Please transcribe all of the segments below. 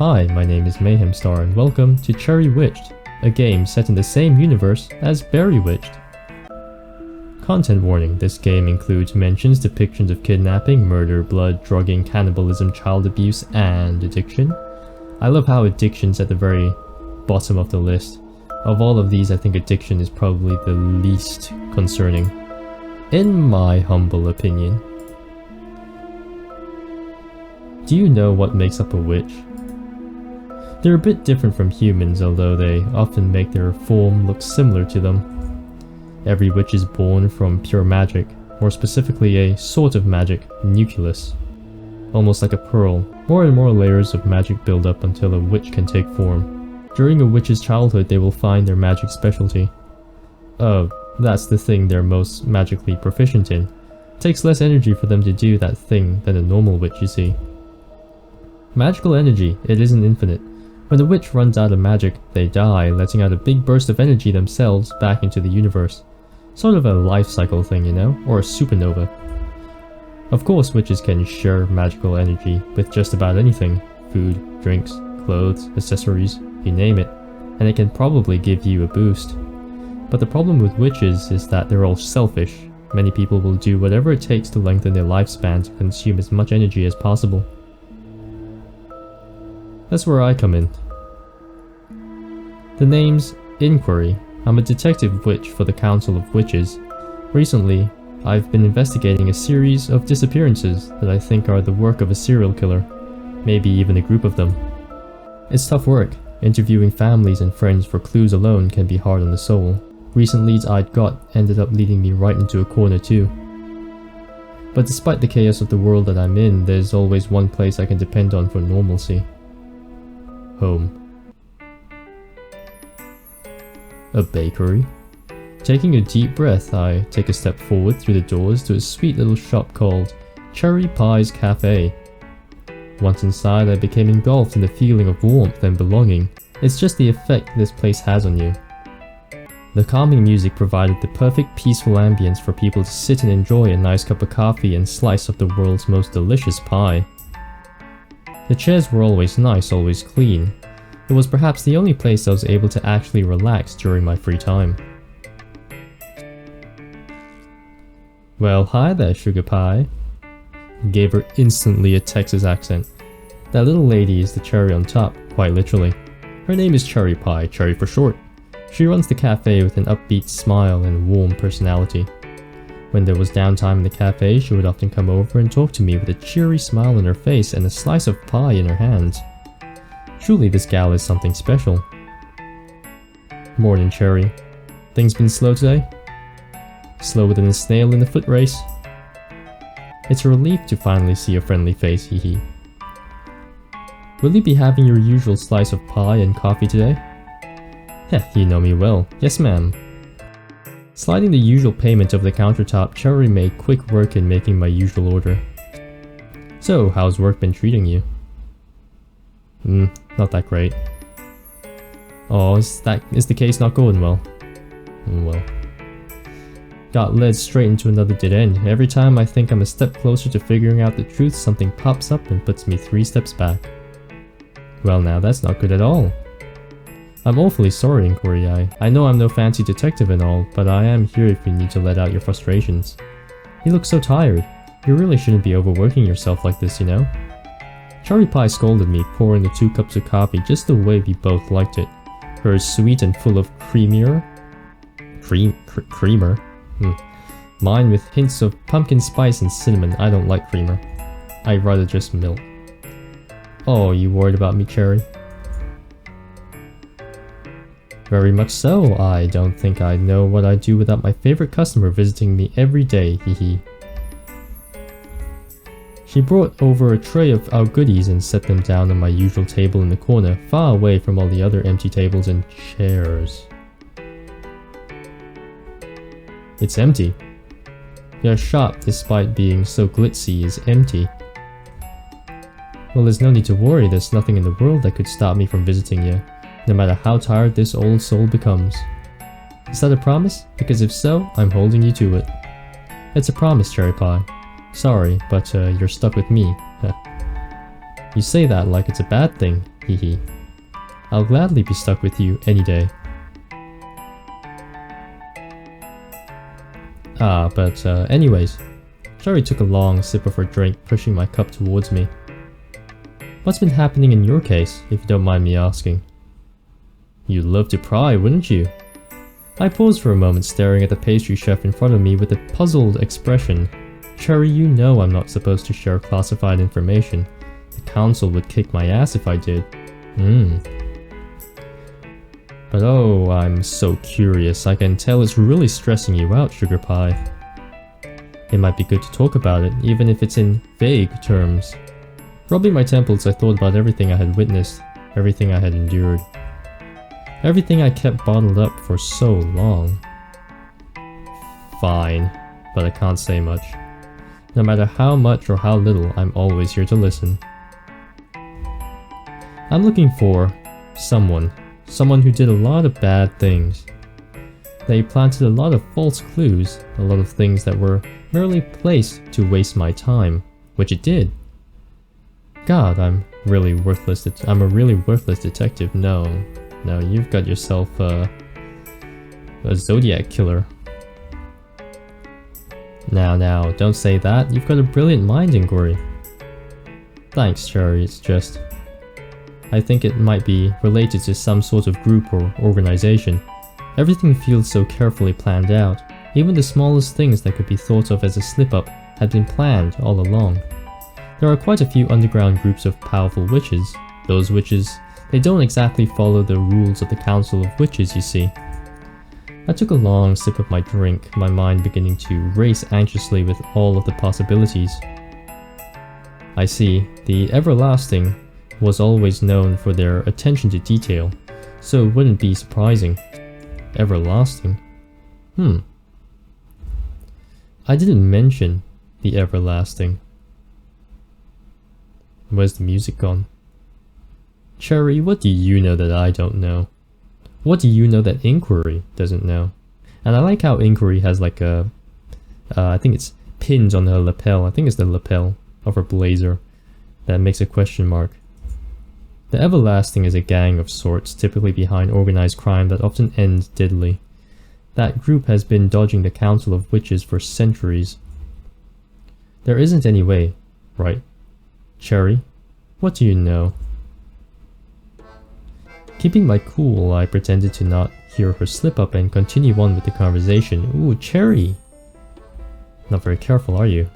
Hi, my name is Mayhemstar and welcome to Cherrywitched, a game set in the same universe as Berrywitched. Content warning, this game includes mentions, depictions of kidnapping, murder, blood, drugging, cannibalism, child abuse, and addiction. I love how addiction's at the very bottom of the list. Of all of these, I think addiction is probably the least concerning, in my humble opinion. Do you know what makes up a witch? They're a bit different from humans, although they often make their form look similar to them. Every witch is born from pure magic, more specifically a sort of magic, nucleus. Almost like a pearl, more and more layers of magic build up until a witch can take form. During a witch's childhood, they will find their magic specialty. That's the thing they're most magically proficient in. It takes less energy for them to do that thing than a normal witch, you see. Magical energy, it isn't infinite. When a witch runs out of magic, they die, letting out a big burst of energy themselves back into the universe. Sort of a life cycle thing, you know? Or a supernova. Of course, witches can share magical energy with just about anything. Food, drinks, clothes, accessories, you name it. And it can probably give you a boost. But the problem with witches is that they're all selfish. Many people will do whatever it takes to lengthen their lifespan to consume as much energy as possible. That's where I come in. The name's Inquiry. I'm a detective witch for the Council of Witches. Recently, I've been investigating a series of disappearances that I think are the work of a serial killer, maybe even a group of them. It's tough work. Interviewing families and friends for clues alone can be hard on the soul. Recent leads I'd got ended up leading me right into a corner too. But despite the chaos of the world that I'm in, there's always one place I can depend on for normalcy. Home. A bakery? Taking a deep breath, I take a step forward through the doors to a sweet little shop called Cherrywitched Cafe. Once inside, I became engulfed in the feeling of warmth and belonging. It's just the effect this place has on you. The calming music provided the perfect peaceful ambience for people to sit and enjoy a nice cup of coffee and slice of the world's most delicious pie. The chairs were always nice, always clean. It was perhaps the only place I was able to actually relax during my free time. Well, hi there, sugar pie. Gave her instantly a Texas accent. That little lady is the cherry on top, quite literally. Her name is Cherry Pie, Cherry for short. She runs the cafe with an upbeat smile and warm personality. When there was downtime in the cafe, she would often come over and talk to me with a cheery smile on her face and a slice of pie in her hand. Truly, this gal is something special. Morning, Cherry. Things been slow today? Slower than a snail in a foot race? It's a relief to finally see a friendly face, hee hee. Will you be having your usual slice of pie and coffee today? Heh, you know me well. Yes, ma'am. Sliding the usual payment over the countertop, Cherry made quick work in making my usual order. So, how's work been treating you? Not that great. Oh, is the case not going well? Well. Got led straight into another dead end. Every time I think I'm a step closer to figuring out the truth, something pops up and puts me 3 steps back. Well now, that's not good at all. I'm awfully sorry, Inquiry. I know I'm no fancy detective and all, but I am here if you need to let out your frustrations. You look so tired. You really shouldn't be overworking yourself like this, you know? Cherry Pie scolded me, pouring the 2 cups of coffee just the way we both liked it. Hers sweet and full of creamer? Mine with hints of pumpkin spice and cinnamon. I don't like creamer. I'd rather just milk. Oh, you worried about me, Cherry? Very much so. I don't think I know what I'd do without my favorite customer visiting me every day, hee hee. She brought over a tray of our goodies and set them down on my usual table in the corner, far away from all the other empty tables and chairs. It's empty. Your shop, despite being so glitzy, is empty. Well, there's no need to worry. There's nothing in the world that could stop me from visiting you, no matter how tired this old soul becomes. Is that a promise? Because if so, I'm holding you to it. It's a promise, Cherry Pie. Sorry, but you're stuck with me. You say that like it's a bad thing. Hehe. I'll gladly be stuck with you any day. But anyways, Cherry took a long sip of her drink, pushing my cup towards me. What's been happening in your case, if you don't mind me asking? You'd love to pry, wouldn't you? I paused for a moment, staring at the pastry chef in front of me with a puzzled expression. Cherry, you know I'm not supposed to share classified information. The council would kick my ass if I did. But oh, I'm so curious. I can tell it's really stressing you out, Sugar Pie. It might be good to talk about it, even if it's in vague terms. Rubbing my temples, I thought about everything I had witnessed, everything I had endured. Everything I kept bottled up for so long. Fine, but I can't say much. No matter how much or how little, I'm always here to listen. I'm looking for someone who did a lot of bad things. They planted a lot of false clues, a lot of things that were merely placed to waste my time, which it did. God, I'm a really worthless detective. No, you've got yourself a Zodiac killer. Now, don't say that. You've got a brilliant mind, Inquiry. Thanks, Cherry. It's just, I think it might be related to some sort of group or organization. Everything feels so carefully planned out. Even the smallest things that could be thought of as a slip-up had been planned all along. There are quite a few underground groups of powerful witches. Those witches, they don't exactly follow the rules of the Council of Witches, you see. I took a long sip of my drink, my mind beginning to race anxiously with all of the possibilities. I see, the Everlasting was always known for their attention to detail, so it wouldn't be surprising. Everlasting? I didn't mention the Everlasting. Where's the music gone? Cherry, what do you know that I don't know? What do you know that Inquiry doesn't know? And I like how Inquiry has like a, I think it's pinned on her lapel. I think it's the lapel of her blazer that makes a question mark. The Everlasting is a gang of sorts, typically behind organized crime that often ends deadly. That group has been dodging the Council of Witches for centuries. There isn't any way, right? Cherry, what do you know? Keeping my cool, I pretended to not hear her slip up and continue on with the conversation. Ooh, Cherry! Not very careful, are you?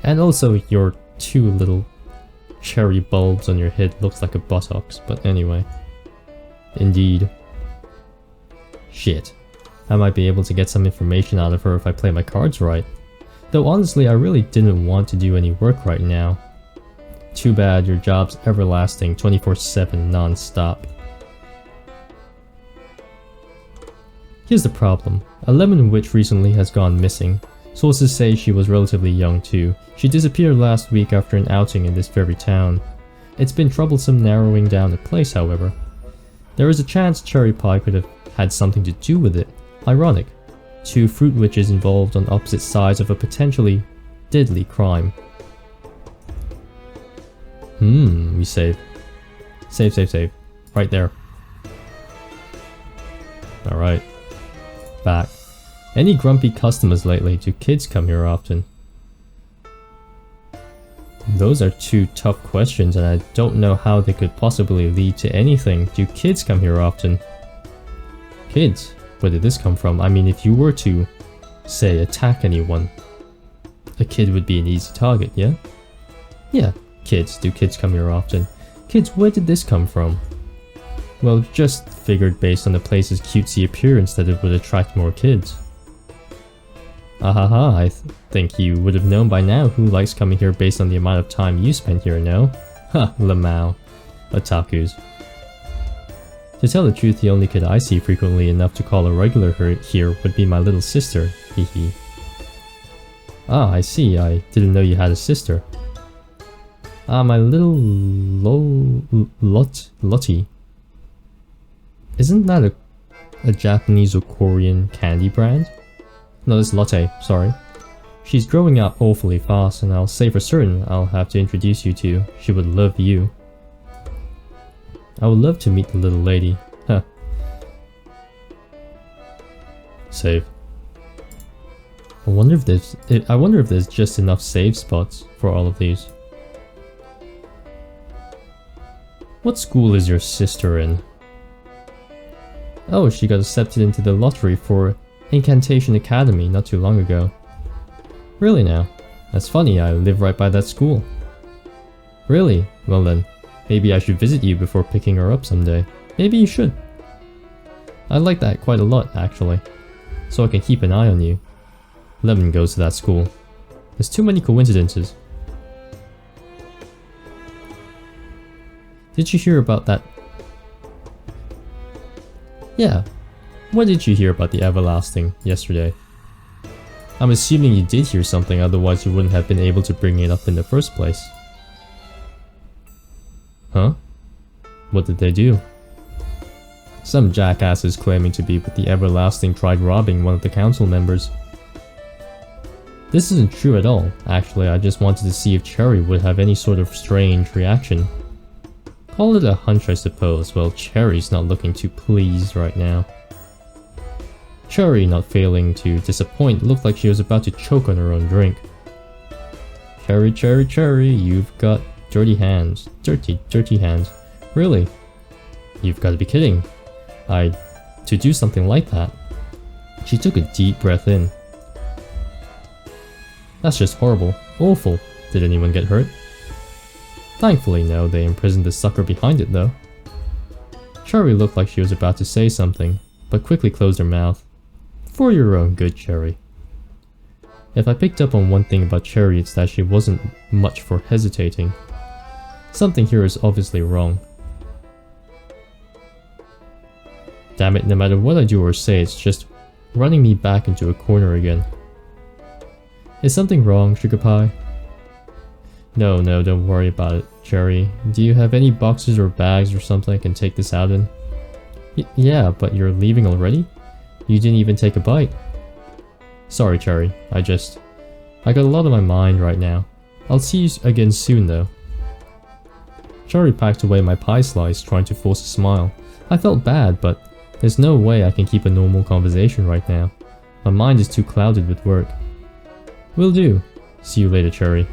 And also, your two little cherry bulbs on your head looks like a buttocks, but anyway. Indeed. Shit. I might be able to get some information out of her if I play my cards right. Though honestly, I really didn't want to do any work right now. Too bad, your job's everlasting, 24/7, non-stop. Here's the problem. A lemon witch recently has gone missing. Sources say she was relatively young too. She disappeared last week after an outing in this very town. It's been troublesome narrowing down the place, however. There is a chance Cherry Pie could have had something to do with it. Ironic. Two fruit witches involved on opposite sides of a potentially deadly crime. We save. Save. Right there. Alright. Back. Any grumpy customers lately? Do kids come here often? Those are two tough questions and I don't know how they could possibly lead to anything. Do kids come here often? Kids? Where did this come from? I mean, if you were to, say, attack anyone, a kid would be an easy target, yeah? Yeah, kids. Do kids come here often? Kids, where did this come from? Well, just figured based on the place's cutesy appearance that it would attract more kids. Ahaha, I think you would have known by now who likes coming here based on the amount of time you spent here, no? Ha, Lamau. Otakus. To tell the truth, the only kid I see frequently enough to call a regular here would be my little sister, hehe. Ah, I see, I didn't know you had a sister. Ah, my little Lottie. Isn't that a Japanese or Korean candy brand? No, it's Lotte, sorry. She's growing up awfully fast and I'll say for certain I'll have to introduce you to. She would love you. I would love to meet the little lady. Huh. Save. I wonder if there's just enough save spots for all of these. What school is your sister in? Oh, she got accepted into the lottery for Incantation Academy not too long ago. Really now? That's funny, I live right by that school. Really? Well then, maybe I should visit you before picking her up someday. Maybe you should. I like that quite a lot, actually. So I can keep an eye on you. Lemon goes to that school. There's too many coincidences. Did you hear about that? Yeah. What did you hear about the Everlasting yesterday? I'm assuming you did hear something, otherwise you wouldn't have been able to bring it up in the first place. Huh? What did they do? Some jackasses claiming to be with the Everlasting tried robbing one of the council members. This isn't true at all. Actually, I just wanted to see if Cherry would have any sort of strange reaction. Call it a hunch, I suppose. Well, Cherry's not looking too pleased right now. Cherry, not failing to disappoint, looked like she was about to choke on her own drink. Cherry, Cherry, Cherry, you've got dirty hands. Dirty, dirty hands. Really? You've got to be kidding. To do something like that. She took a deep breath in. That's just horrible. Awful. Did anyone get hurt? Thankfully no, they imprisoned the sucker behind it though. Cherry looked like she was about to say something, but quickly closed her mouth. For your own good, Cherry. If I picked up on one thing about Cherry, it's that she wasn't much for hesitating. Something here is obviously wrong. Damn it, no matter what I do or say, it's just running me back into a corner again. Is something wrong, Sugar Pie? No, don't worry about it, Cherry. Do you have any boxes or bags or something I can take this out in? Yeah, but you're leaving already? You didn't even take a bite. Sorry, Cherry. I got a lot on my mind right now. I'll see you again soon, though. Cherry packed away my pie slice, trying to force a smile. I felt bad, but there's no way I can keep a normal conversation right now. My mind is too clouded with work. Will do. See you later, Cherry.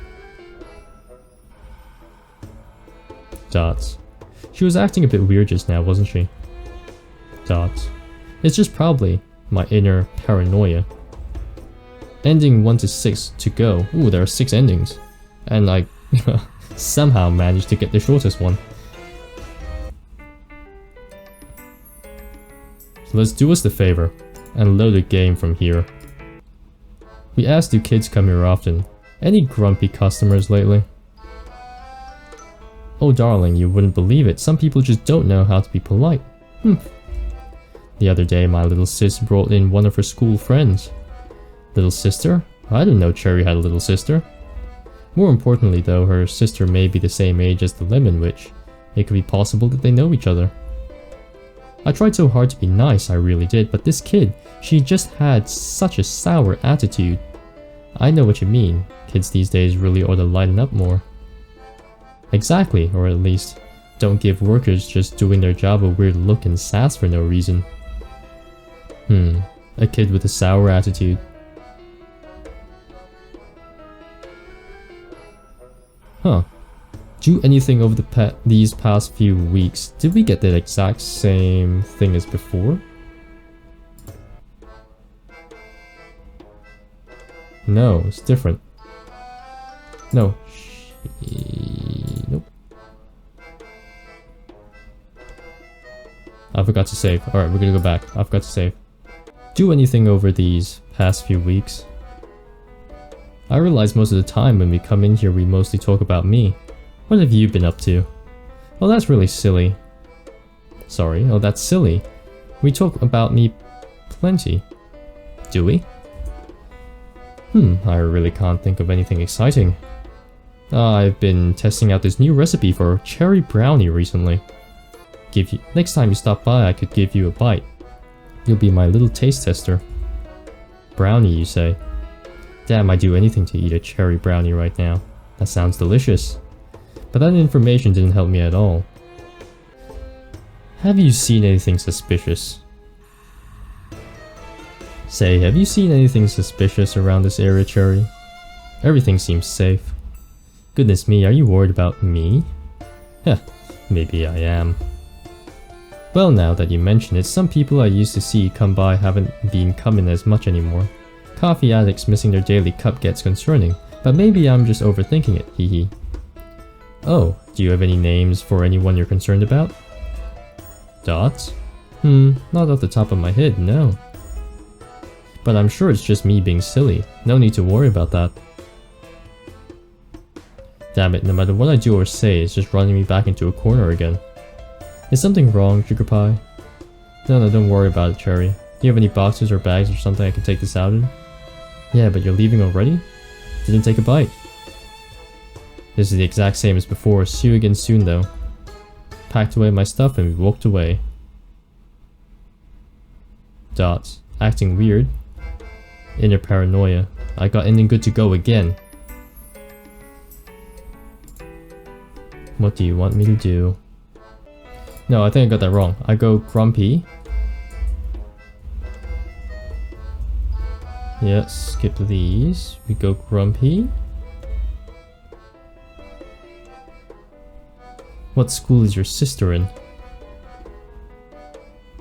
Dots. She was acting a bit weird just now, wasn't she? Dots. It's just probably my inner paranoia. Ending 1 to 6 to go. Ooh, there are 6 endings. And I somehow managed to get the shortest one. So let's do us the favor and load a game from here. We asked, do kids come here often? Any grumpy customers lately? Oh darling, you wouldn't believe it. Some people just don't know how to be polite. The other day, my little sis brought in one of her school friends. Little sister? I didn't know Cherry had a little sister. More importantly though, her sister may be the same age as the Lemon Witch. It could be possible that they know each other. I tried so hard to be nice, I really did, but this kid, she just had such a sour attitude. I know what you mean. Kids these days really ought to lighten up more. Exactly, or at least don't give workers just doing their job a weird look and sass for no reason. A kid with a sour attitude. Huh. Do anything over these past few weeks. Did we get the exact same thing as before? No, it's different. No. Nope. I forgot to save. Alright, we're gonna go back. I forgot to save. Do anything over these past few weeks? I realize most of the time when we come in here we mostly talk about me. What have you been up to? Oh, that's really silly. Sorry, oh that's silly. We talk about me plenty. Do we? I really can't think of anything exciting. I've been testing out this new recipe for cherry brownie recently. Next time you stop by, I could give you a bite. You'll be my little taste tester. Brownie, you say? Damn, I'd do anything to eat a cherry brownie right now. That sounds delicious. But that information didn't help me at all. Have you seen anything suspicious? Say, have you seen anything suspicious around this area, Cherry? Everything seems safe. Goodness me, are you worried about me? Heh, maybe I am. Well, now that you mention it, some people I used to see come by haven't been coming as much anymore. Coffee addicts missing their daily cup gets concerning, but maybe I'm just overthinking it, hehe. Oh, do you have any names for anyone you're concerned about? Dots? Not off the top of my head, no. But I'm sure it's just me being silly. No need to worry about that. Damn it, no matter what I do or say, it's just running me back into a corner again. Is something wrong, Sugar Pie? No, don't worry about it, Cherry. Do you have any boxes or bags or something I can take this out in? Yeah, but you're leaving already? Didn't take a bite. This is the exact same as before. See you again soon, though. Packed away my stuff and we walked away. Dots. Acting weird. Inner paranoia. I got in and good to go again. What do you want me to do? No, I think I got that wrong. I go grumpy. Yeah, skip these. We go grumpy. What school is your sister in?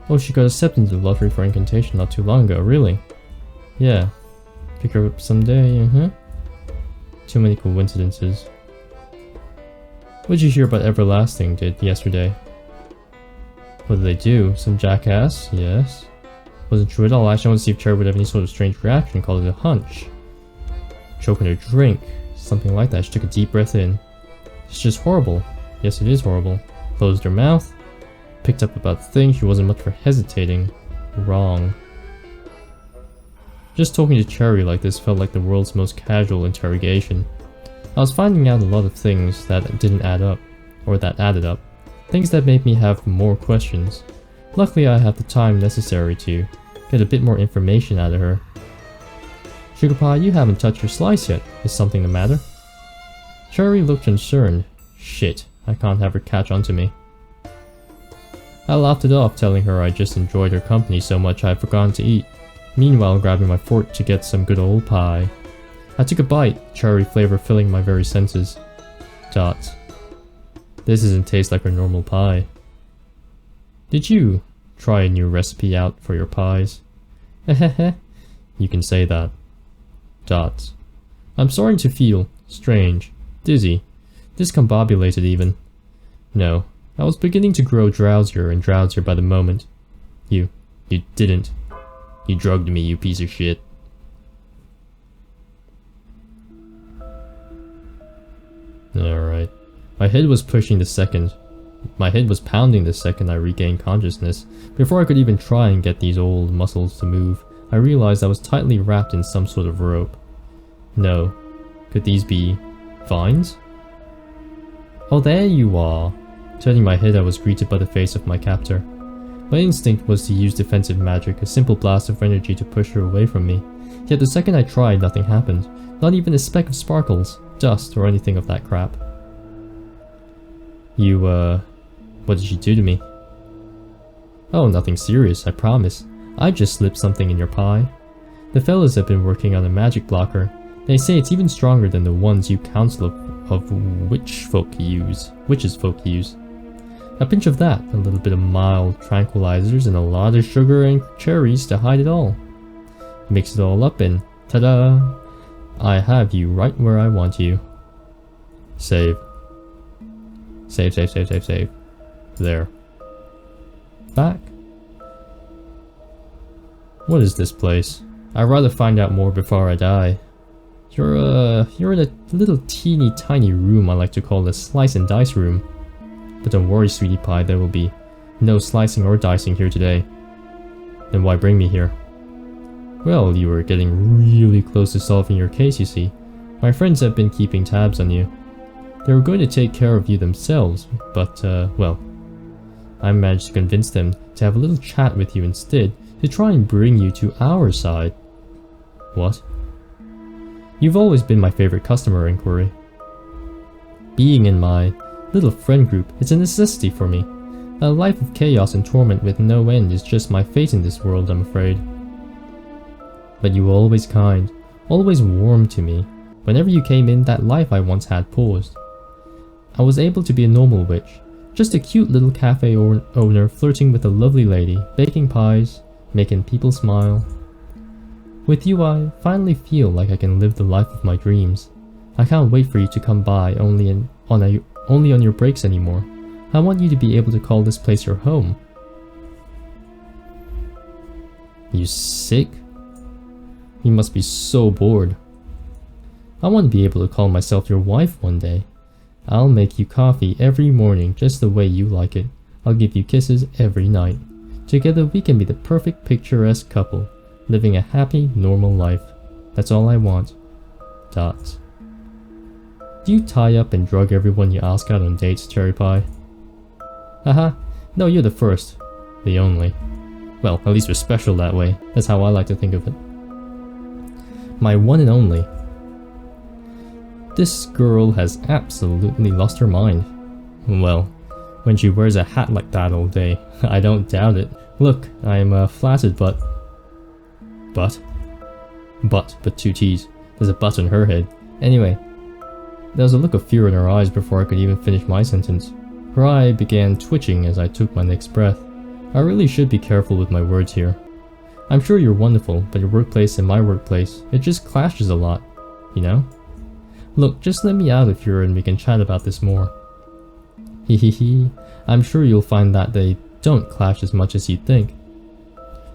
Oh, she got accepted into the lottery for incantation not too long ago, really? Yeah. Pick her up someday, Too many coincidences. What did you hear about Everlasting did yesterday? What did they do? Some jackass? Yes. Wasn't true at all. Actually, I want to see if Cherry would have any sort of strange reaction. Called it a hunch. Choking her drink. Something like that. She took a deep breath in. It's just horrible. Yes, it is horrible. Closed her mouth. Picked up about the thing. She wasn't much for hesitating. Wrong. Just talking to Cherry like this felt like the world's most casual interrogation. I was finding out a lot of things that didn't add up. Or that added up. Things that made me have more questions. Luckily I have the time necessary to get a bit more information out of her. Sugar Pie, you haven't touched your slice yet. Is something the matter? Cherry looked concerned. Shit, I can't have her catch on to me. I laughed it off, telling her I just enjoyed her company so much I had forgotten to eat, meanwhile grabbing my fork to get some good old pie. I took a bite, cherry flavor filling my very senses. Dots. This doesn't taste like a normal pie. Did you try a new recipe out for your pies? Hehehe. You can say that. Dots. I'm starting to feel strange, dizzy, discombobulated even. No, I was beginning to grow drowsier and drowsier by the moment. You didn't. You drugged me, you piece of shit. Alright. My head was pounding the second I regained consciousness. Before I could even try and get these old muscles to move, I realized I was tightly wrapped in some sort of rope. No. Could these be vines? Oh, there you are. Turning my head, I was greeted by the face of my captor. My instinct was to use defensive magic, a simple blast of energy to push her away from me. Yet the second I tried, nothing happened. Not even a speck of sparkles, dust, or anything of that crap. What did you do to me? Oh, nothing serious, I promise. I just slipped something in your pie. The fellas have been working on a magic blocker. They say it's even stronger than the ones you council of witches folk use. A pinch of that, a little bit of mild tranquilizers, and a lot of sugar and cherries to hide it all. Mix it all up and ta-da! I have you right where I want you. Save. Save. There. Back. What is this place? I'd rather find out more before I die. You're in a little teeny tiny room I like to call the slice and dice room. But don't worry, sweetie pie, there will be no slicing or dicing here today. Then why bring me here? Well, you were getting really close to solving your case, you see. My friends have been keeping tabs on you. They were going to take care of you themselves, but, well, I managed to convince them to have a little chat with you instead, to try and bring you to our side. What? You've always been my favorite customer, Inquiry. Being in my little friend group is a necessity for me. A life of chaos and torment with no end is just my fate in this world, I'm afraid. But you were always kind, always warm to me. Whenever you came in, that life I once had paused. I was able to be a normal witch, just a cute little cafe owner flirting with a lovely lady, baking pies, making people smile. With you, I finally feel like I can live the life of my dreams. I can't wait for you to come by only on your breaks anymore. I want you to be able to call this place your home. You sick? You must be so bored. I want to be able to call myself your wife one day. I'll make you coffee every morning just the way you like it. I'll give you kisses every night. Together we can be the perfect picturesque couple, living a happy, normal life. That's all I want. Dots. Do you tie up and drug everyone you ask out on dates, Cherry Pie? Haha, no, you're the first. The only. Well, at least we're special that way. That's how I like to think of it. My one and only. This girl has absolutely lost her mind. Well, when she wears a hat like that all day, I don't doubt it. Look, I'm flattered, but two T's. There's a but on her head. Anyway, there was a look of fear in her eyes before I could even finish my sentence. Her eye began twitching as I took my next breath. I really should be careful with my words here. I'm sure you're wonderful, but your workplace and my workplace, it just clashes a lot, you know? Look, just let me out of here and we can chat about this more. Hehehe, I'm sure you'll find that they don't clash as much as you'd think.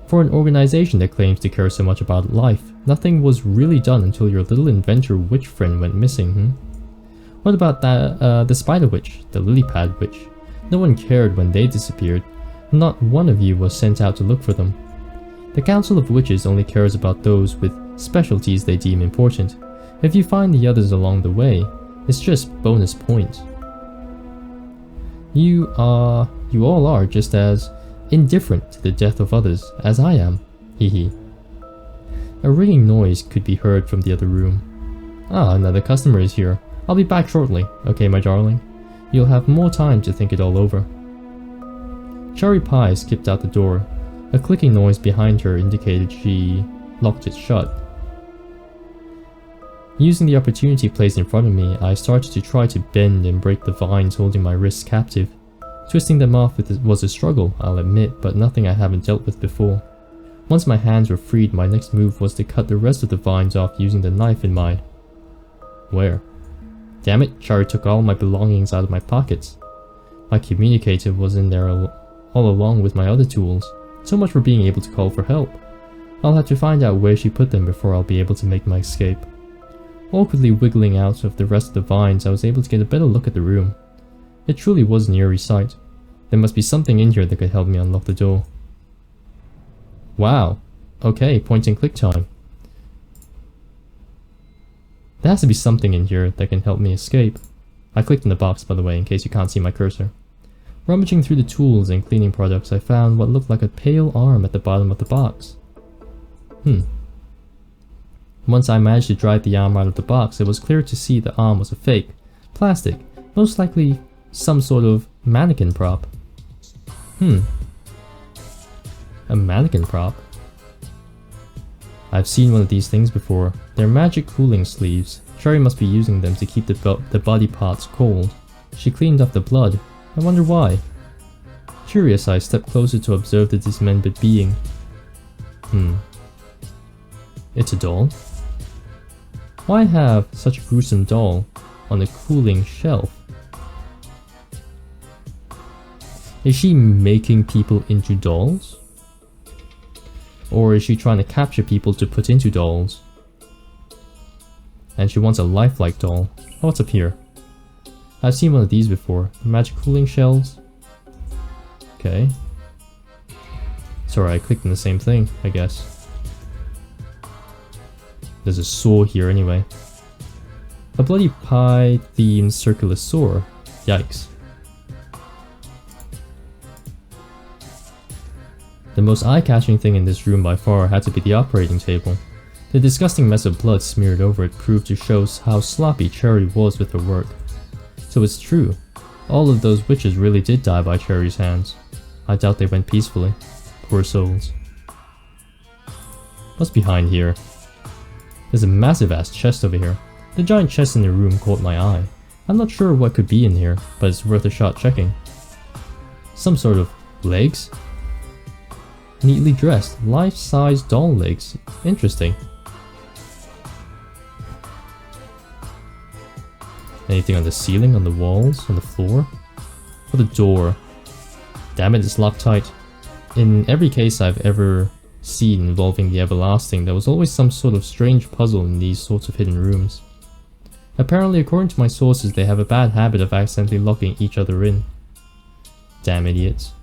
For an organization that claims to care so much about life, nothing was really done until your little inventor witch friend went missing, What about the spider witch, the lily pad witch? No one cared when they disappeared. Not one of you was sent out to look for them. The Council of Witches only cares about those with specialties they deem important. If you find the others along the way, it's just bonus points. You all are just as indifferent to the death of others as I am. Hehe. A ringing noise could be heard from the other room. Ah, another customer is here. I'll be back shortly, okay my darling? You'll have more time to think it all over. Cherry Pie skipped out the door. A clicking noise behind her indicated she locked it shut. Using the opportunity placed in front of me, I started to try to bend and break the vines holding my wrists captive. Twisting them off was a struggle, I'll admit, but nothing I haven't dealt with before. Once my hands were freed, my next move was to cut the rest of the vines off using the knife in my... Where? Damn it, Cherry took all my belongings out of my pockets. My communicator was in there all along with my other tools. So much for being able to call for help. I'll have to find out where she put them before I'll be able to make my escape. Awkwardly wiggling out of the rest of the vines, I was able to get a better look at the room. It truly was an eerie sight. There must be something in here that could help me unlock the door. Wow. Okay, point and click time. There has to be something in here that can help me escape. I clicked in the box, by the way, in case you can't see my cursor. Rummaging through the tools and cleaning products, I found what looked like a pale arm at the bottom of the box. Once I managed to drive the arm out of the box, it was clear to see the arm was a fake. Plastic. Most likely some sort of mannequin prop. A mannequin prop? I've seen one of these things before. They're magic cooling sleeves. Cherry must be using them to keep the body parts cold. She cleaned off the blood. I wonder why. Curious, I stepped closer to observe the dismembered being. It's a doll? Why have such a gruesome doll on a cooling shelf? Is she making people into dolls? Or is she trying to capture people to put into dolls? And she wants a lifelike doll. Oh, what's up here? I've seen one of these before. Magic cooling shells. Okay. Sorry, I clicked on the same thing, I guess. There's a saw here anyway. A bloody pie themed circular saw. Yikes. The most eye-catching thing in this room by far had to be the operating table. The disgusting mess of blood smeared over it proved to show how sloppy Cherry was with her work. So it's true. All of those witches really did die by Cherry's hands. I doubt they went peacefully. Poor souls. What's behind here? There's a massive ass chest over here. The giant chest in the room caught my eye. I'm not sure what could be in here, but it's worth a shot checking. Some sort of legs? Neatly dressed, life-size doll legs. Interesting. Anything on the ceiling, on the walls, on the floor? Or the door? Damn it, it's locked tight. In every case I've ever seen involving the Everlasting, there was always some sort of strange puzzle in these sorts of hidden rooms. Apparently, according to my sources, they have a bad habit of accidentally locking each other in. Damn idiots.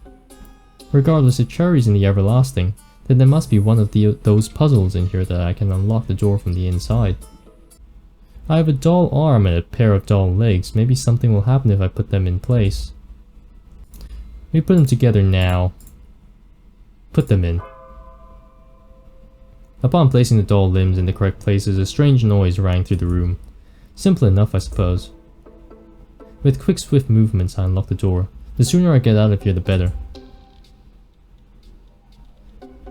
Regardless, if Cherry's in the Everlasting, then there must be one of those puzzles in here that I can unlock the door from the inside. I have a doll arm and a pair of doll legs. Maybe something will happen if I put them in place. We put them together now. Put them in. Upon placing the doll limbs in the correct places, a strange noise rang through the room. Simple enough, I suppose. With quick, swift movements, I unlock the door. The sooner I get out of here, the better.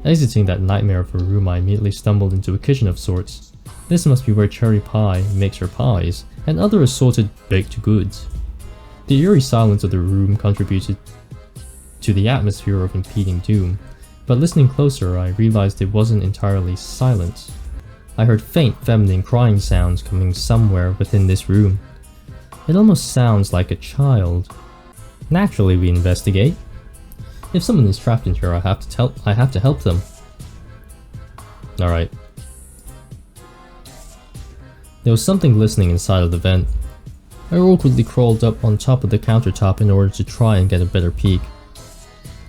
Exiting that nightmare of a room, I immediately stumbled into a kitchen of sorts. This must be where Cherry Pie makes her pies, and other assorted baked goods. The eerie silence of the room contributed to the atmosphere of impending doom, but listening closer, I realized it wasn't entirely silence. I heard faint feminine crying sounds coming somewhere within this room. It almost sounds like a child. Naturally, we investigate. If someone is trapped in here, I have to help them. Alright. There was something glistening inside of the vent. I awkwardly crawled up on top of the countertop in order to try and get a better peek.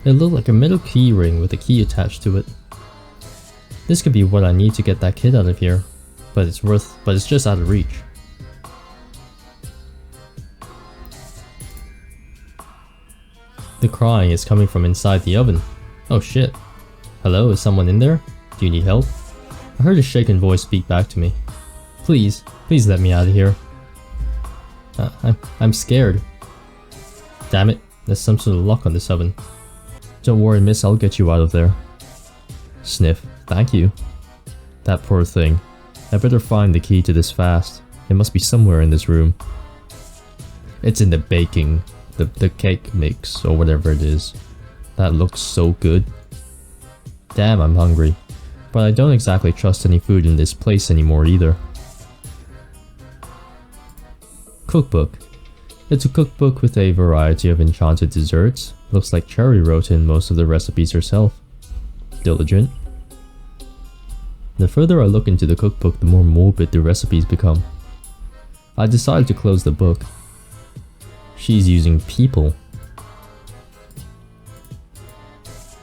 It looked like a metal key ring with a key attached to it. This could be what I need to get that kid out of here, but it's just out of reach. The crying is coming from inside the oven. Oh shit. Hello, is someone in there? Do you need help? I heard a shaken voice speak back to me. Please let me out of here. I'm scared. Damn it, there's some sort of lock on this oven. Don't worry, miss, I'll get you out of there. Sniff. Thank you. That poor thing. I better find the key to this fast. It must be somewhere in this room. It's in the baking. The cake mix, or whatever it is. That looks so good. Damn, I'm hungry. But I don't exactly trust any food in this place anymore either. Cookbook. It's a cookbook with a variety of enchanted desserts. Looks like Cherry wrote in most of the recipes herself. Diligent. The further I look into the cookbook, the more morbid the recipes become. I decided to close the book. She's using people.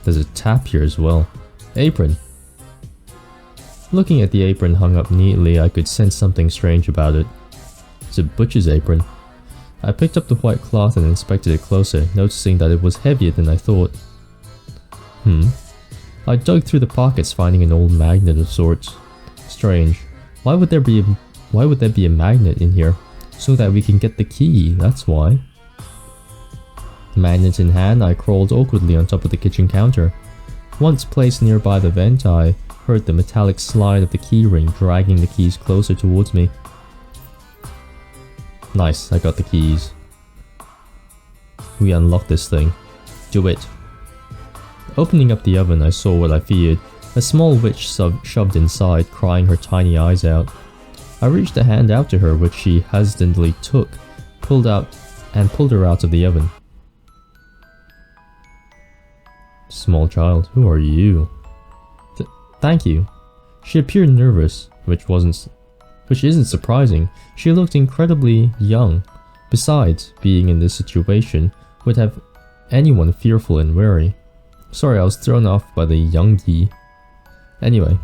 There's a tap here as well. Apron. Looking at the apron hung up neatly, I could sense something strange about it. It's a butcher's apron. I picked up the white cloth and inspected it closer, noticing that it was heavier than I thought. I dug through the pockets, finding an old magnet of sorts. Strange. Why would there be a magnet in here? So that we can get the key, that's why. Magnet in hand, I crawled awkwardly on top of the kitchen counter. Once placed nearby the vent, I heard the metallic slide of the keyring dragging the keys closer towards me. Nice, I got the keys. We unlocked this thing. Do it. Opening up the oven, I saw what I feared. A small witch shoved inside, crying her tiny eyes out. I reached a hand out to her, which she hesitantly took, pulled her out of the oven. Small child, who are you? Thank you. She appeared nervous, which isn't surprising. She looked incredibly young. Besides, being in this situation would have anyone fearful and wary. Sorry, I was thrown off by the youngie. Anyway.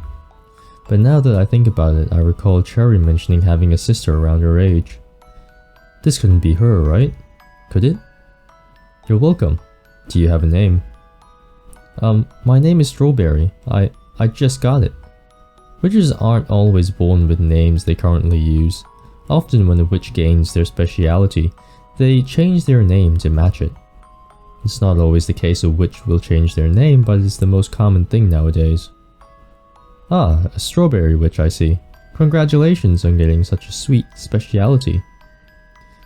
But now that I think about it, I recall Cherry mentioning having a sister around her age. This couldn't be her, right? Could it? You're welcome. Do you have a name? My name is Strawberry. I just got it. Witches aren't always born with names they currently use. Often when a witch gains their speciality, They change their name to match it. It's not always the case a witch will change their name, but it's the most common thing nowadays. Ah, a strawberry witch, I see. Congratulations on getting such a sweet speciality.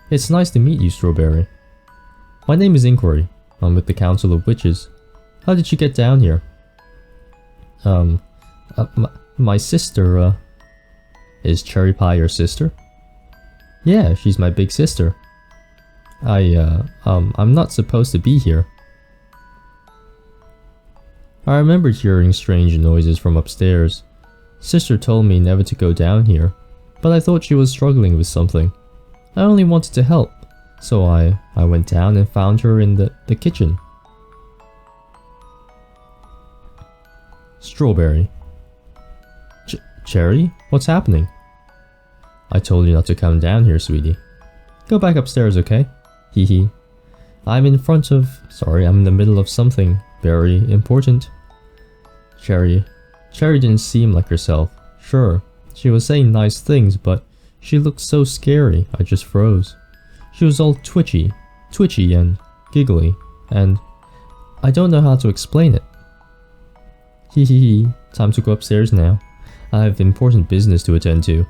It's nice to meet you, Strawberry. My name is Inquiry. I'm with the Council of Witches. How did you get down here? My sister, Is Cherry Pie your sister? Yeah, she's my big sister. I'm not supposed to be here. I remembered hearing strange noises from upstairs. Sister told me never to go down here, but I thought she was struggling with something. I only wanted to help, so I went down and found her in the kitchen. Strawberry. Cherry? What's happening? I told you not to come down here, sweetie. Go back upstairs, okay? Hee. I'm in the middle of something very important. Cherry didn't seem like herself. Sure, she was saying nice things, but she looked so scary, I just froze. She was all twitchy and giggly, and I don't know how to explain it. Hee. Time to go upstairs now. I have important business to attend to.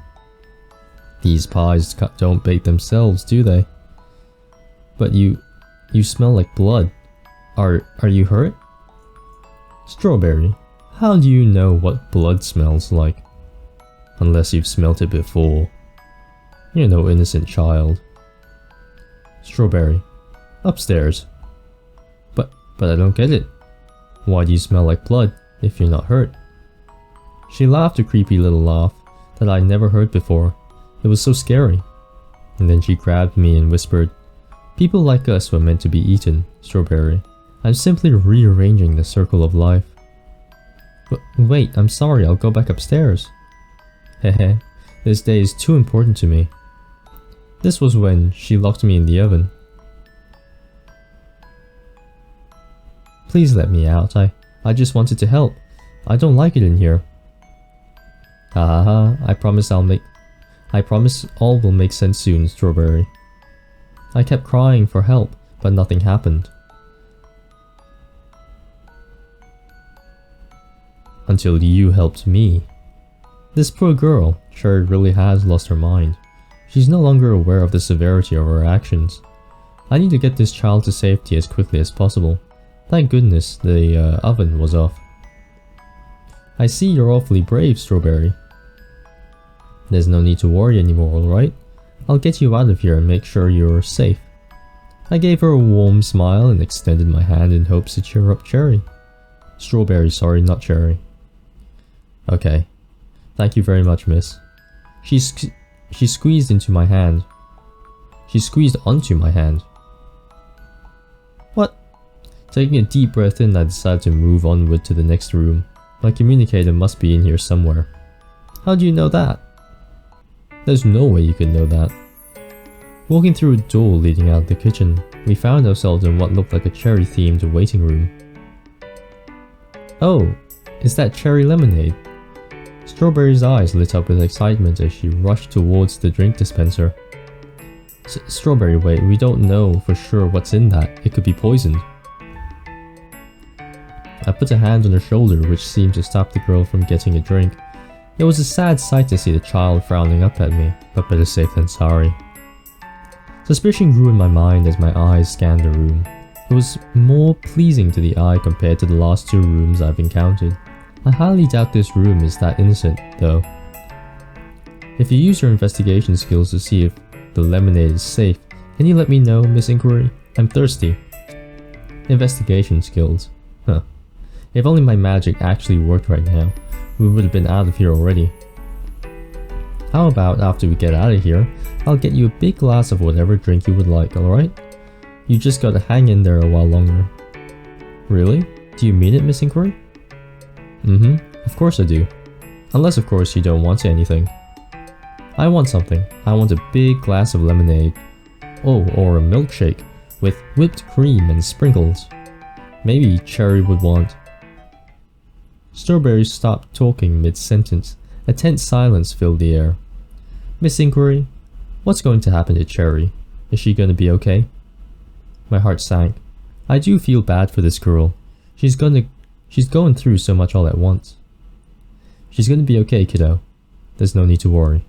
These pies don't bake themselves, do they? But you smell like blood. Are you hurt? Strawberry, how do you know what blood smells like? Unless you've smelt it before. You're no innocent child. Strawberry, upstairs. But I don't get it. Why do you smell like blood if you're not hurt? She laughed a creepy little laugh that I'd never heard before. It was so scary. And then she grabbed me and whispered, "People like us were meant to be eaten, Strawberry. I'm simply rearranging the circle of life." But wait, I'm sorry, I'll go back upstairs. Hehe, this day is too important to me. This was when she locked me in the oven. Please let me out, I just wanted to help. I don't like it in here. Ha, I promise all will make sense soon, Strawberry. I kept crying for help, but nothing happened. Until you helped me. This poor girl, Cherry really has lost her mind. She's no longer aware of the severity of her actions. I need to get this child to safety as quickly as possible. Thank goodness the oven was off. I see you're awfully brave, Strawberry. There's no need to worry anymore, alright? I'll get you out of here and make sure you're safe. I gave her a warm smile and extended my hand in hopes to cheer up Cherry. Strawberry, sorry, not Cherry. Okay. Thank you very much, miss. She squeezed into my hand. She squeezed onto my hand. What? Taking a deep breath in, I decided to move onward to the next room. My communicator must be in here somewhere. How do you know that? There's no way you could know that. Walking through a door leading out of the kitchen, we found ourselves in what looked like a cherry-themed waiting room. Oh, is that cherry lemonade? Strawberry's eyes lit up with excitement as she rushed towards the drink dispenser. Strawberry, wait, we don't know for sure what's in that. It could be poisoned. I put a hand on her shoulder, which seemed to stop the girl from getting a drink. It was a sad sight to see the child frowning up at me, but better safe than sorry. Suspicion grew in my mind as my eyes scanned the room. It was more pleasing to the eye compared to the last two rooms I've encountered. I highly doubt this room is that innocent, though. If you use your investigation skills to see if the lemonade is safe, can you let me know, Miss Inquiry? I'm thirsty. Investigation skills. Huh. If only my magic actually worked right now, we would have been out of here already. How about after we get out of here, I'll get you a big glass of whatever drink you would like, alright? You just gotta hang in there a while longer. Really? Do you mean it, Miss Inquiry? Of course I do. Unless of course you don't want anything. I want something. I want a big glass of lemonade. Oh, or a milkshake with whipped cream and sprinkles. Maybe Cherry would want. Strawberry stopped talking mid-sentence. A tense silence filled the air. Miss Inquiry, what's going to happen to Cherry? Is she gonna be okay? My heart sank. I do feel bad for this girl. She's going through so much all at once. She's gonna be okay, kiddo. There's no need to worry.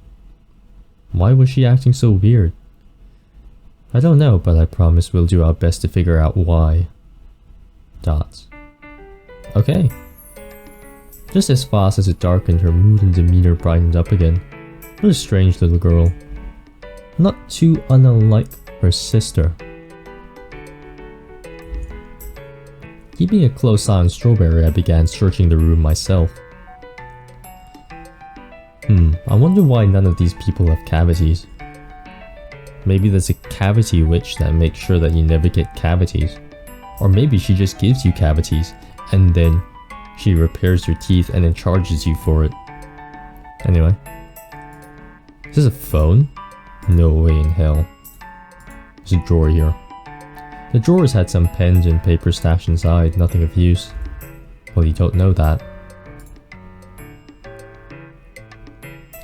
Why was she acting so weird? I don't know, but I promise we'll do our best to figure out why. Dots. Okay. Just as fast as it darkened, her mood and demeanor brightened up again. What a strange little girl. Not too unlike her sister. Keeping a close eye on Strawberry, I began searching the room myself. I wonder why none of these people have cavities. Maybe there's a cavity witch that makes sure that you never get cavities. Or maybe she just gives you cavities, and then she repairs your teeth and then charges you for it. Anyway. Is this a phone? No way in hell. There's a drawer here. The drawers had some pens and paper stashed inside, nothing of use. Well, you don't know that.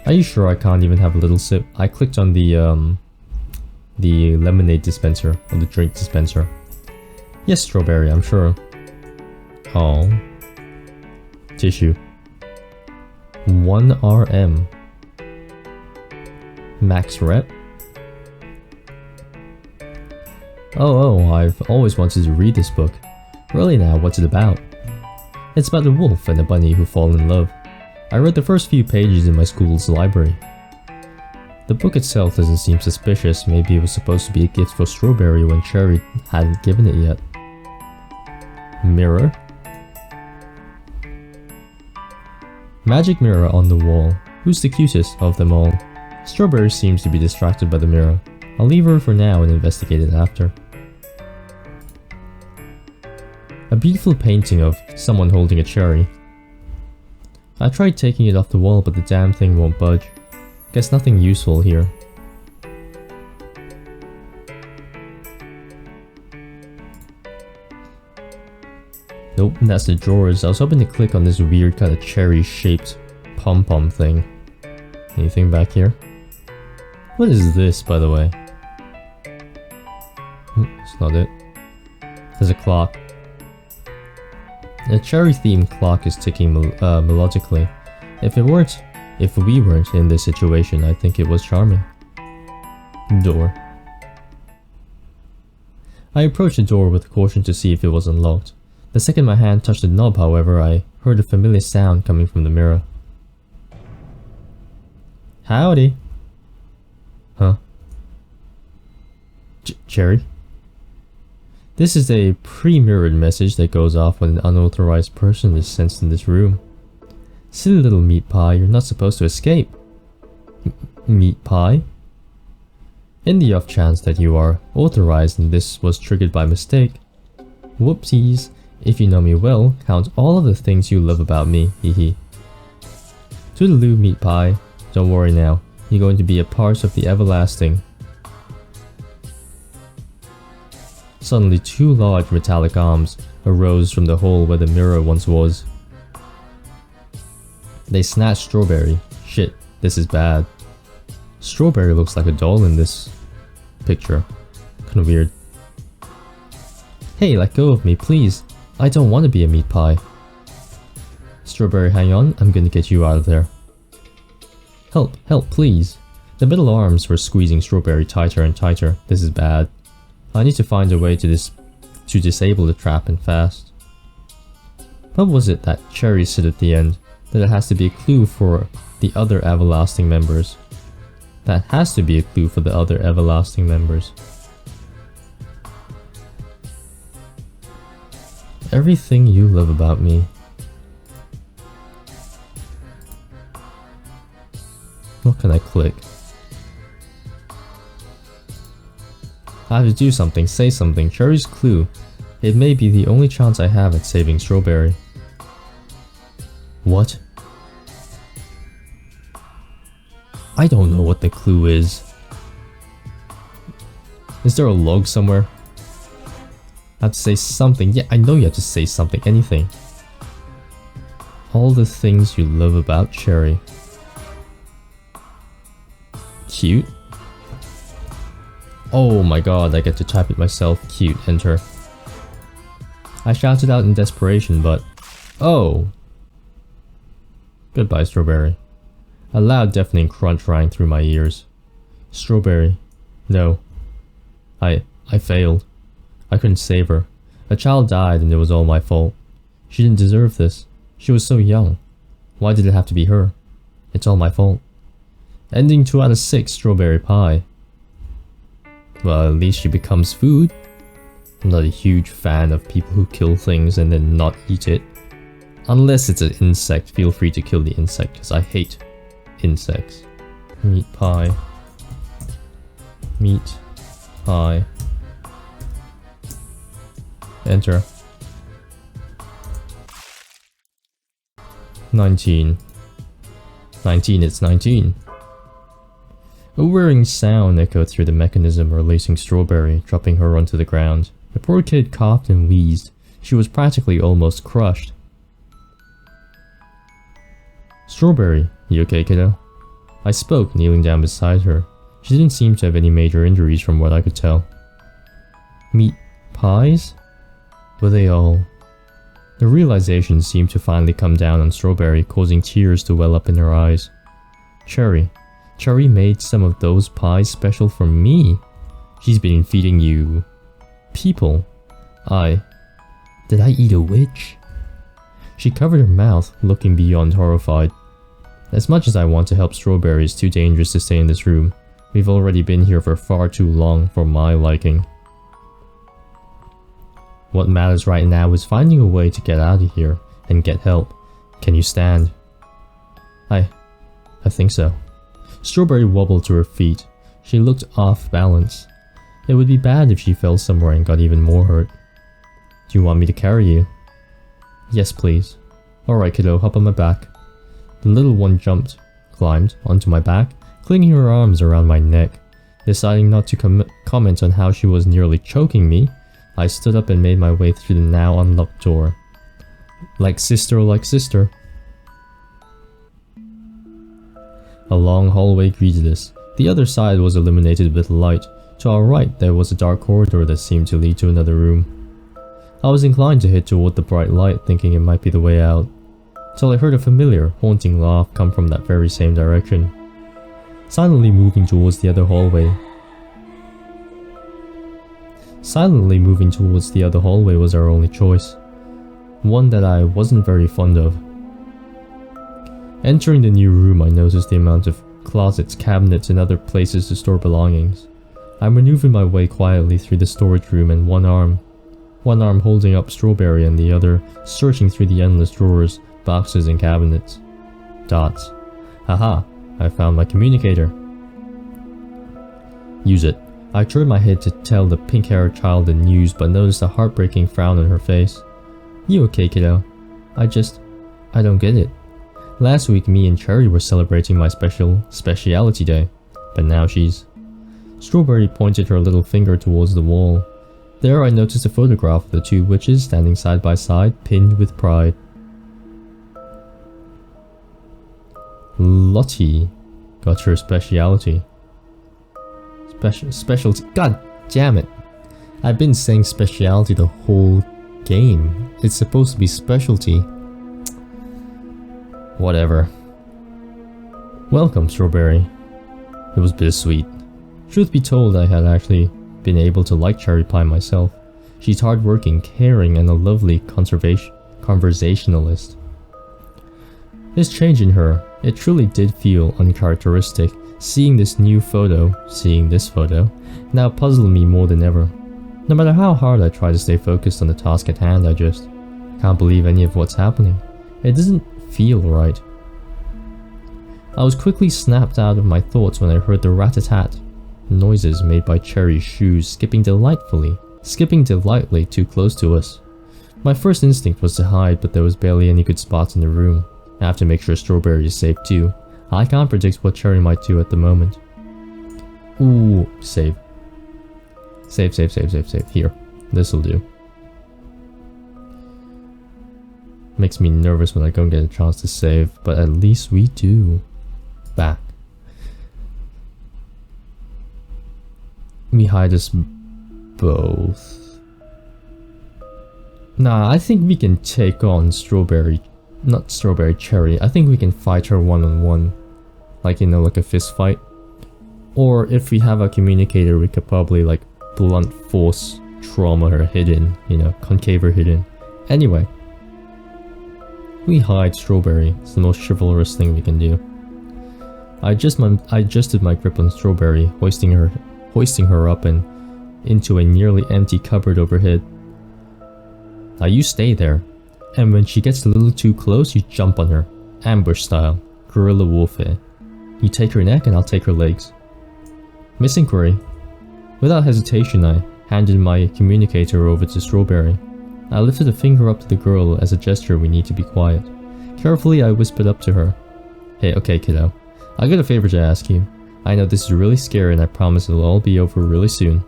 Are you sure I can't even have a little sip? I clicked on the lemonade dispenser, or the drink dispenser. Yes, Strawberry, I'm sure. Oh. Tissue. 1 RM. Max rep? Oh, I've always wanted to read this book. Really now, what's it about? It's about a wolf and a bunny who fall in love. I read the first few pages in my school's library. The book itself doesn't seem suspicious. Maybe it was supposed to be a gift for Strawberry when Cherry hadn't given it yet. Mirror? Magic mirror on the wall. Who's the cutest of them all? Strawberry seems to be distracted by the mirror. I'll leave her for now and investigate it after. A beautiful painting of someone holding a cherry. I tried taking it off the wall, but the damn thing won't budge. Guess nothing useful here. Nope, that's the drawers. I was hoping to click on this weird kind of cherry-shaped pom-pom thing. Anything back here? What is this, by the way? That's not it. There's a clock. A cherry-themed clock is ticking melodically. If we weren't in this situation, I think it was charming. Door. I approached the door with caution to see if it was unlocked. The second my hand touched the knob, however, I heard a familiar sound coming from the mirror. Howdy. Huh? Cherry? This is a pre-mirrored message that goes off when an unauthorized person is sensed in this room. Silly little meat pie, you're not supposed to escape. Meat pie? In the off chance that you are authorized and this was triggered by mistake. Whoopsies. If you know me well, count all of the things you love about me, hehe. Toodaloo, meat pie. Don't worry now, you're going to be a part of the everlasting. Suddenly 2 large metallic arms arose from the hole where the mirror once was. They snatched Strawberry. Shit, this is bad. Strawberry looks like a doll in this picture. Kinda weird. Hey, let go of me, please. I don't want to be a meat pie. Strawberry, hang on, I'm gonna get you out of there. Help, help, please. The metal arms were squeezing Strawberry tighter and tighter. This is bad. I need to find a way to disable the trap and fast. What was it that Cherry said at the end? That it has to be a clue for the other everlasting members. That has to be a clue for the other everlasting members. Everything you love about me. What can I click? I have to do something, say something. Cherry's clue. It may be the only chance I have at saving Strawberry. What? I don't know what the clue is. Is there a log somewhere? I have to say something. Yeah, I know you have to say something. Anything. All the things you love about Cherry. Cute. Oh my god, I get to type it myself. Cute, enter. I shouted out in desperation, but... Oh! Goodbye, Strawberry. A loud, deafening crunch rang through my ears. Strawberry. No. I failed. I couldn't save her. A child died and it was all my fault. She didn't deserve this. She was so young. Why did it have to be her? It's all my fault. Ending 2 out of 6 strawberry pie. Well, at least she becomes food. I'm not a huge fan of people who kill things and then not eat it. Unless it's an insect, feel free to kill the insect, because I hate insects. Meat pie. Meat pie. Enter. 19. 19, it's 19. A whirring sound echoed through the mechanism, releasing Strawberry, dropping her onto the ground. The poor kid coughed and wheezed. She was practically almost crushed. Strawberry, you okay, kiddo? I spoke, kneeling down beside her. She didn't seem to have any major injuries from what I could tell. Meat pies? Were they all? The realization seemed to finally come down on Strawberry, causing tears to well up in her eyes. Cherry made some of those pies special for me. She's been feeding you... people. Did I eat a witch? She covered her mouth, looking beyond horrified. As much as I want to help Strawberry, it's too dangerous to stay in this room. We've already been here for far too long for my liking. What matters right now is finding a way to get out of here and get help. Can you stand? I think so. Strawberry wobbled to her feet. She looked off balance. It would be bad if she fell somewhere and got even more hurt. Do you want me to carry you? Yes, please. Alright, kiddo, hop on my back. The little one climbed onto my back, clinging her arms around my neck. Deciding not to comment on how she was nearly choking me, I stood up and made my way through the now unlocked door. Like sister. A long hallway greeted us. The other side was illuminated with light. To our right, there was a dark corridor that seemed to lead to another room. I was inclined to head toward the bright light, thinking it might be the way out, till I heard a familiar, haunting laugh come from that very same direction. Silently moving towards the other hallway was our only choice. One that I wasn't very fond of. Entering the new room, I noticed the amount of closets, cabinets, and other places to store belongings. I maneuvered my way quietly through the storage room, and one arm holding up Strawberry and the other searching through the endless drawers, boxes, and cabinets. Dots. Haha, I found my communicator. Use it. I turned my head to tell the pink-haired child the news, but noticed a heartbreaking frown on her face. You okay, kiddo? I don't get it. Last week, me and Cherry were celebrating my speciality day, but now she's... Strawberry pointed her little finger towards the wall. There I noticed a photograph of the two witches standing side by side, pinned with pride. Lottie got her speciality. Specialty. God damn it. I've been saying speciality the whole game. It's supposed to be specialty. Whatever. Welcome, Strawberry. It was bittersweet. Truth be told, I had actually been able to like Cherry Pie myself. She's hardworking, caring, and a lovely conversationalist. This change in her, it truly did feel uncharacteristic. Seeing this photo, now puzzled me more than ever. No matter how hard I try to stay focused on the task at hand, I just can't believe any of what's happening. It doesn't feel right. I was quickly snapped out of my thoughts when I heard the rat-a-tat noises made by Cherry's shoes skipping delightfully too close to us. My first instinct was to hide, but there was barely any good spots in the room. I have to make sure Strawberry is safe too. I can't predict what Cherry might do at the moment. Ooh, save. Save. Here, this'll do. Makes me nervous when I don't get a chance to save, but at least we do. Back. we hide us both. Nah, I think we can take on Cherry. I think we can fight her one-on-one. Like, you know, like a fist fight. Or if we have a communicator, we could probably like blunt force trauma her hidden, you know, concave her hidden. Anyway. We hide Strawberry. It's the most chivalrous thing we can do. I adjusted my grip on Strawberry, hoisting her up and into a nearly empty cupboard overhead. Now you stay there, and when she gets a little too close, you jump on her, ambush style, guerrilla warfare. You take her neck and I'll take her legs. Miss Inquiry. Without hesitation, I handed my communicator over to Strawberry. I lifted a finger up to the girl as a gesture we need to be quiet. Carefully, I whispered up to her. Hey, okay kiddo. I got a favor to ask you. I know this is really scary and I promise it'll all be over really soon.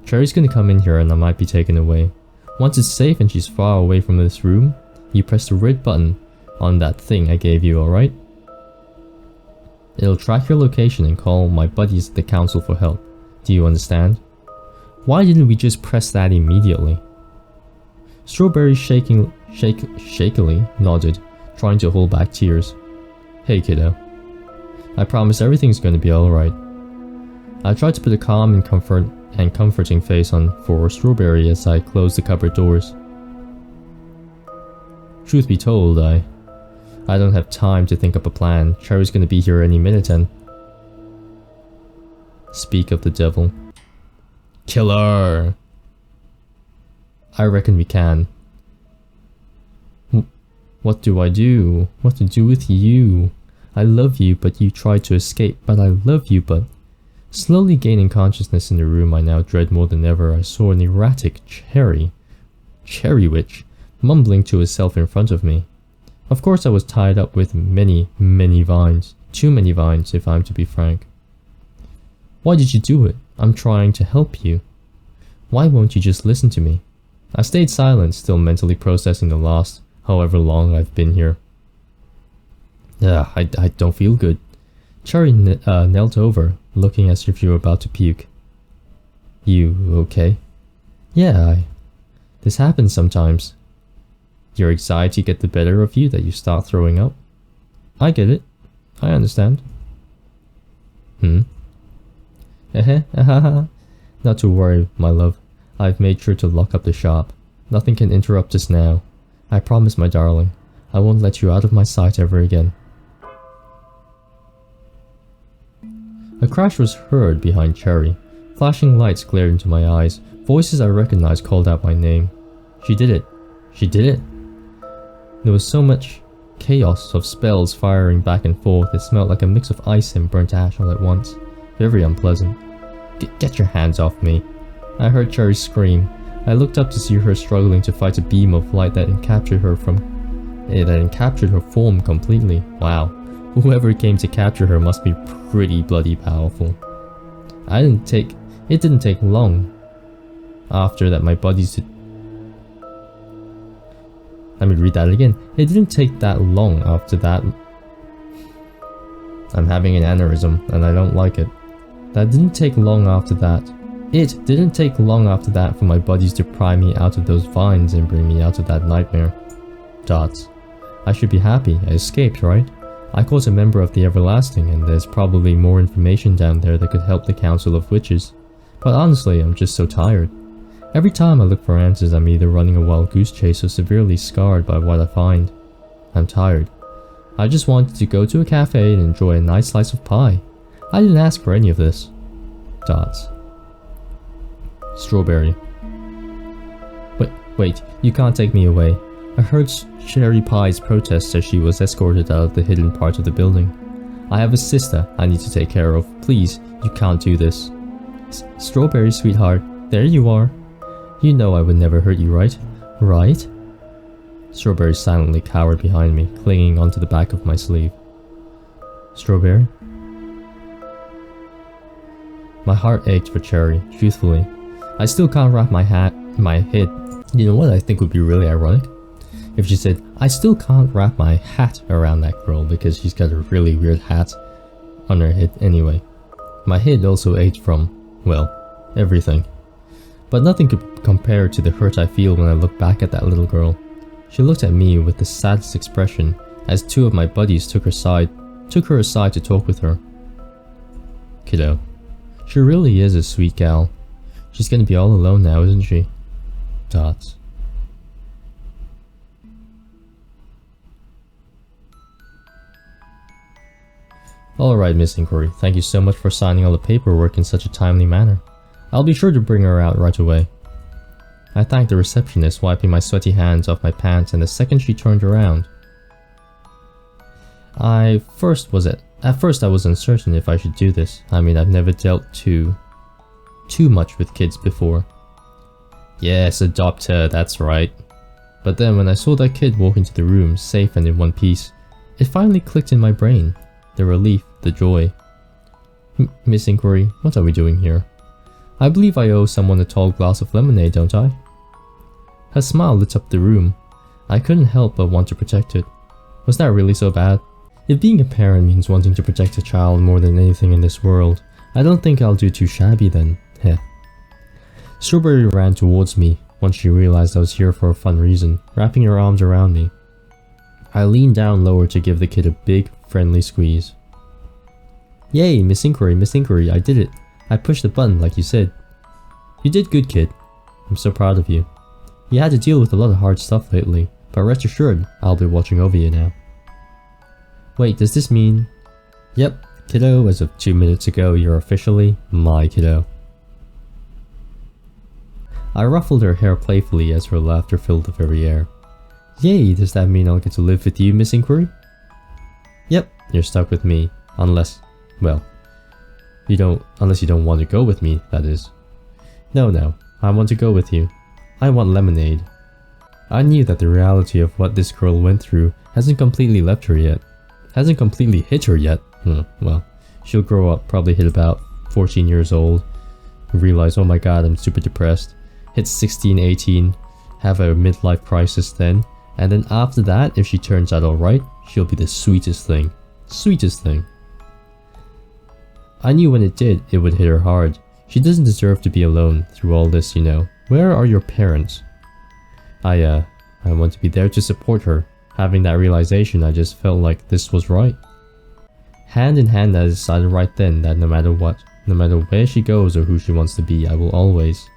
Cherry's gonna come in here and I might be taken away. Once it's safe and she's far away from this room, you press the red button on that thing I gave you, alright? It'll track your location and call my buddies at the council for help. Do you understand? Why didn't we just press that immediately? Strawberry shakily nodded, trying to hold back tears. Hey kiddo. I promise everything's going to be alright. I tried to put a calm and comforting face on for Strawberry as I closed the cupboard doors. Truth be told, I don't have time to think up a plan. Cherry's going to be here any minute and... Speak of the devil. Killer! I reckon we can. What do I do? What to do with you? I love you, but you tried to escape. But I love you, but... Slowly gaining consciousness in the room I now dread more than ever, I saw an erratic Cherrywitched, mumbling to himself in front of me. Of course I was tied up with many vines. Too many vines, if I'm to be frank. Why did you do it? I'm trying to help you. Why won't you just listen to me? I stayed silent, still mentally processing the loss, however long I've been here. I don't feel good. Cherry knelt over, looking as if you were about to puke. You okay? Yeah, this happens sometimes. Your anxiety get the better of you that you start throwing up? I get it. I understand. Not to worry, my love. I've made sure to lock up the shop. Nothing can interrupt us now. I promise, my darling. I won't let you out of my sight ever again. A crash was heard behind Cherry. Flashing lights glared into my eyes. Voices I recognized called out my name. She did it. She did it. There was so much chaos of spells firing back and forth. It smelled like a mix of ice and burnt ash all at once. Very unpleasant. Get your hands off me. I heard Cherry scream. I looked up to see her struggling to fight a beam of light that encaptured her form completely. Wow. Whoever came to capture her must be pretty bloody powerful. It didn't take long after that my buddies did. Let me read that again. It didn't take that long after that. I'm having an aneurysm and I don't like it. It didn't take long after that for my buddies to pry me out of those vines and bring me out of that nightmare. Dots. I should be happy. I escaped, right? I caught a member of the Everlasting, and there's probably more information down there that could help the Council of Witches. But honestly, I'm just so tired. Every time I look for answers, I'm either running a wild goose chase or severely scarred by what I find. I'm tired. I just wanted to go to a cafe and enjoy a nice slice of pie. I didn't ask for any of this. Dots. Strawberry. Wait, you can't take me away. I heard Cherry Pie's protest as she was escorted out of the hidden part of the building. I have a sister I need to take care of. Please, you can't do this. Strawberry, sweetheart, there you are. You know I would never hurt you, right? Right? Strawberry silently cowered behind me, clinging onto the back of my sleeve. Strawberry? My heart ached for Cherry, truthfully. I still can't wrap my head. You know what I think would be really ironic? If she said, I still can't wrap my hat around that girl because she's got a really weird hat on her head anyway. My head also ached from, well, Everything. But nothing could compare to the hurt I feel when I look back at that little girl. She looked at me with the saddest expression as two of my buddies took her aside to talk with her. Kiddo, she really is a sweet gal. She's gonna be all alone now, isn't she? Dots. Alright, Miss Inquiry, thank you so much for signing all the paperwork in such a timely manner. I'll be sure to bring her out right away. I thanked the receptionist, wiping my sweaty hands off my pants, and the second she turned around. At first I was uncertain if I should do this. I mean, I've never dealt too much with kids before. Yes, adopt her, that's right. But then when I saw that kid walk into the room, safe and in one piece, it finally clicked in my brain. The relief, the joy. Miss Inquiry, what are we doing here? I believe I owe someone a tall glass of lemonade, don't I? Her smile lit up the room. I couldn't help but want to protect it. Was that really so bad? If being a parent means wanting to protect a child more than anything in this world, I don't think I'll do too shabby then. Heh. Strawberry ran towards me once she realized I was here for a fun reason, wrapping her arms around me. I leaned down lower to give the kid a big, friendly squeeze. Yay, Miss Inquiry, I did it. I pushed the button like you said. You did good, kid. I'm so proud of you. You had to deal with a lot of hard stuff lately, but rest assured, I'll be watching over you now. Wait, does this mean... Yep, kiddo, as of 2 minutes ago, you're officially my kiddo. I ruffled her hair playfully as her laughter filled the very air. Yay, does that mean I'll get to live with you, Miss Inquiry? Yep, you're stuck with me, unless you don't want to go with me, that is. No, I want to go with you. I want lemonade. I knew that the reality of what this girl went through hasn't completely left her yet. Hasn't completely hit her yet. Well, she'll grow up, probably hit about 14 years old, realize, oh my god, I'm super depressed, hit 16, 18, have a midlife crisis then, and then after that, if she turns out alright, she'll be the sweetest thing. Sweetest thing. I knew when it did, it would hit her hard. She doesn't deserve to be alone through all this, you know. Where are your parents? I want to be there to support her. Having that realization, I just felt like this was right. Hand in hand, I decided right then that no matter what, no matter where she goes or who she wants to be, I will always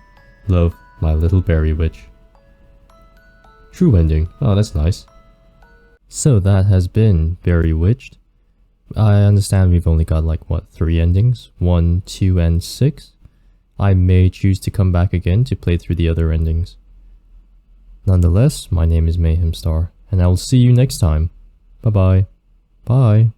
love my little Berrywitch. True ending. Oh, that's nice. So that has been Berrywitched. I understand we've only got like, what, 3 endings? 1, 2, and 6? I may choose to come back again to play through the other endings. Nonetheless, my name is Mayhemstar, and I will see you next time. Bye-bye. Bye.